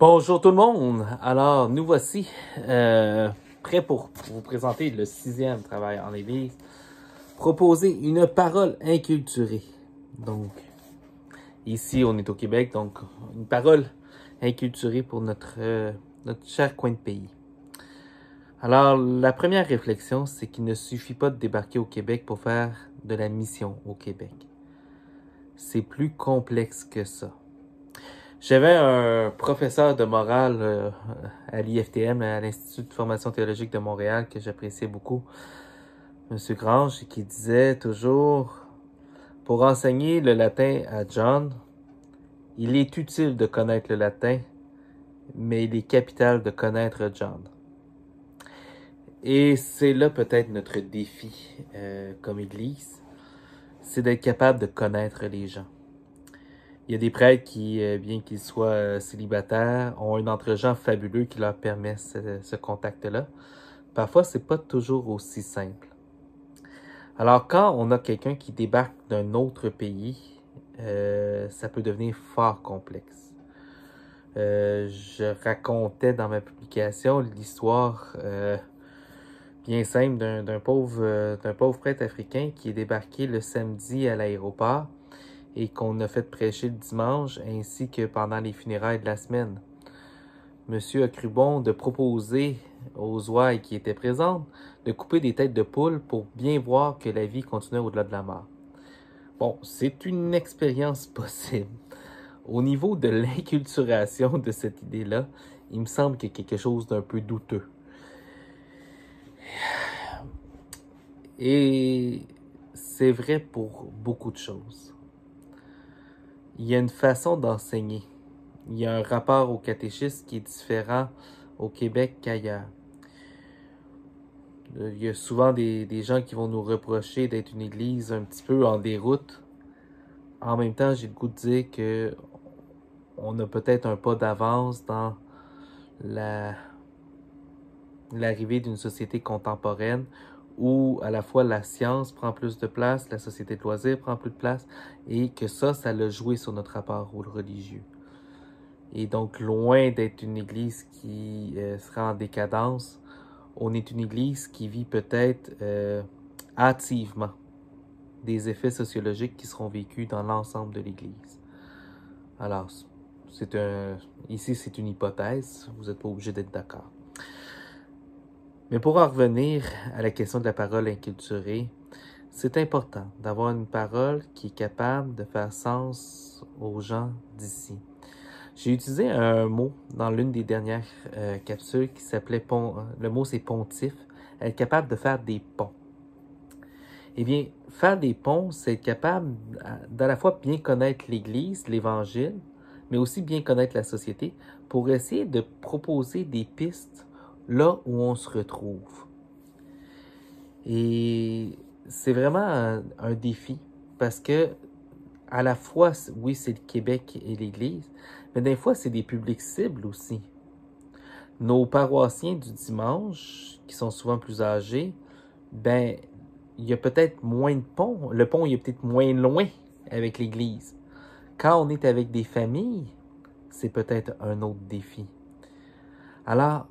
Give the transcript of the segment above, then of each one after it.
Bonjour tout le monde. Alors, nous voici prêts pour vous présenter le 6e travail en Église. Proposer une parole inculturée. Donc, ici, on est au Québec, donc une parole inculturée pour notre cher coin de pays. Alors, la première réflexion, c'est qu'il ne suffit pas de débarquer au Québec pour faire de la mission au Québec. C'est plus complexe que ça. J'avais un professeur de morale à l'IFTM, à l'Institut de formation théologique de Montréal, que j'appréciais beaucoup, M. Grange, qui disait toujours, pour enseigner le latin à John, il est utile de connaître le latin, mais il est capital de connaître John. Et c'est là peut-être notre défi comme Église, c'est d'être capable de connaître les gens. Il y a des prêtres qui, bien qu'ils soient célibataires, ont un entre-gens fabuleux qui leur permet ce contact-là. Parfois, c'est pas toujours aussi simple. Alors, quand on a quelqu'un qui débarque d'un autre pays, ça peut devenir fort complexe. Je racontais dans ma publication l'histoire bien simple d'un pauvre prêtre africain qui est débarqué le samedi à l'aéroport et qu'on a fait prêcher le dimanche, ainsi que pendant les funérailles de la semaine. Monsieur a cru bon de proposer aux ouailles qui étaient présentes de couper des têtes de poule pour bien voir que la vie continuait au-delà de la mort. Bon, c'est une expérience possible. Au niveau de l'inculturation de cette idée-là, il me semble qu'il y a quelque chose d'un peu douteux. Et c'est vrai pour beaucoup de choses. Il y a une façon d'enseigner. Il y a un rapport au catéchisme qui est différent au Québec qu'ailleurs. Il y a souvent des gens qui vont nous reprocher d'être une église un petit peu en déroute. En même temps, j'ai le goût de dire que on a peut-être un pas d'avance dans l'arrivée d'une société contemporaine où à la fois la science prend plus de place, la société de loisirs prend plus de place, et que ça l'a joué sur notre rapport au religieux. Et donc, loin d'être une église qui sera en décadence, on est une église qui vit peut-être hâtivement des effets sociologiques qui seront vécus dans l'ensemble de l'église. Alors, ici, c'est une hypothèse, vous n'êtes pas obligé d'être d'accord. Mais pour en revenir à la question de la parole inculturée, c'est important d'avoir une parole qui est capable de faire sens aux gens d'ici. J'ai utilisé un mot dans l'une des dernières capsules qui s'appelait le mot c'est pontif, être capable de faire des ponts. Eh bien, faire des ponts, c'est être capable d'à la fois bien connaître l'Église, l'Évangile, mais aussi bien connaître la société pour essayer de proposer des pistes là où on se retrouve. Et c'est vraiment un défi parce que à la fois, oui, c'est le Québec et l'Église, mais des fois, c'est des publics cibles aussi. Nos paroissiens du dimanche, qui sont souvent plus âgés, ben, il y a peut-être moins de ponts. Le pont, il est peut-être moins loin avec l'Église. Quand on est avec des familles, c'est peut-être un autre défi. Alors,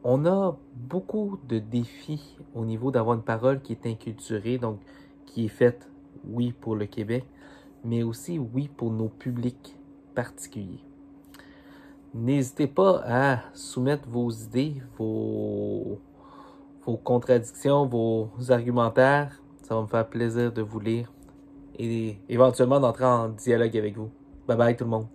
on a beaucoup de défis au niveau d'avoir une parole qui est inculturée, donc qui est faite, oui, pour le Québec, mais aussi, oui, pour nos publics particuliers. N'hésitez pas à soumettre vos idées, vos contradictions, vos argumentaires. Ça va me faire plaisir de vous lire et éventuellement d'entrer en dialogue avec vous. Bye bye tout le monde.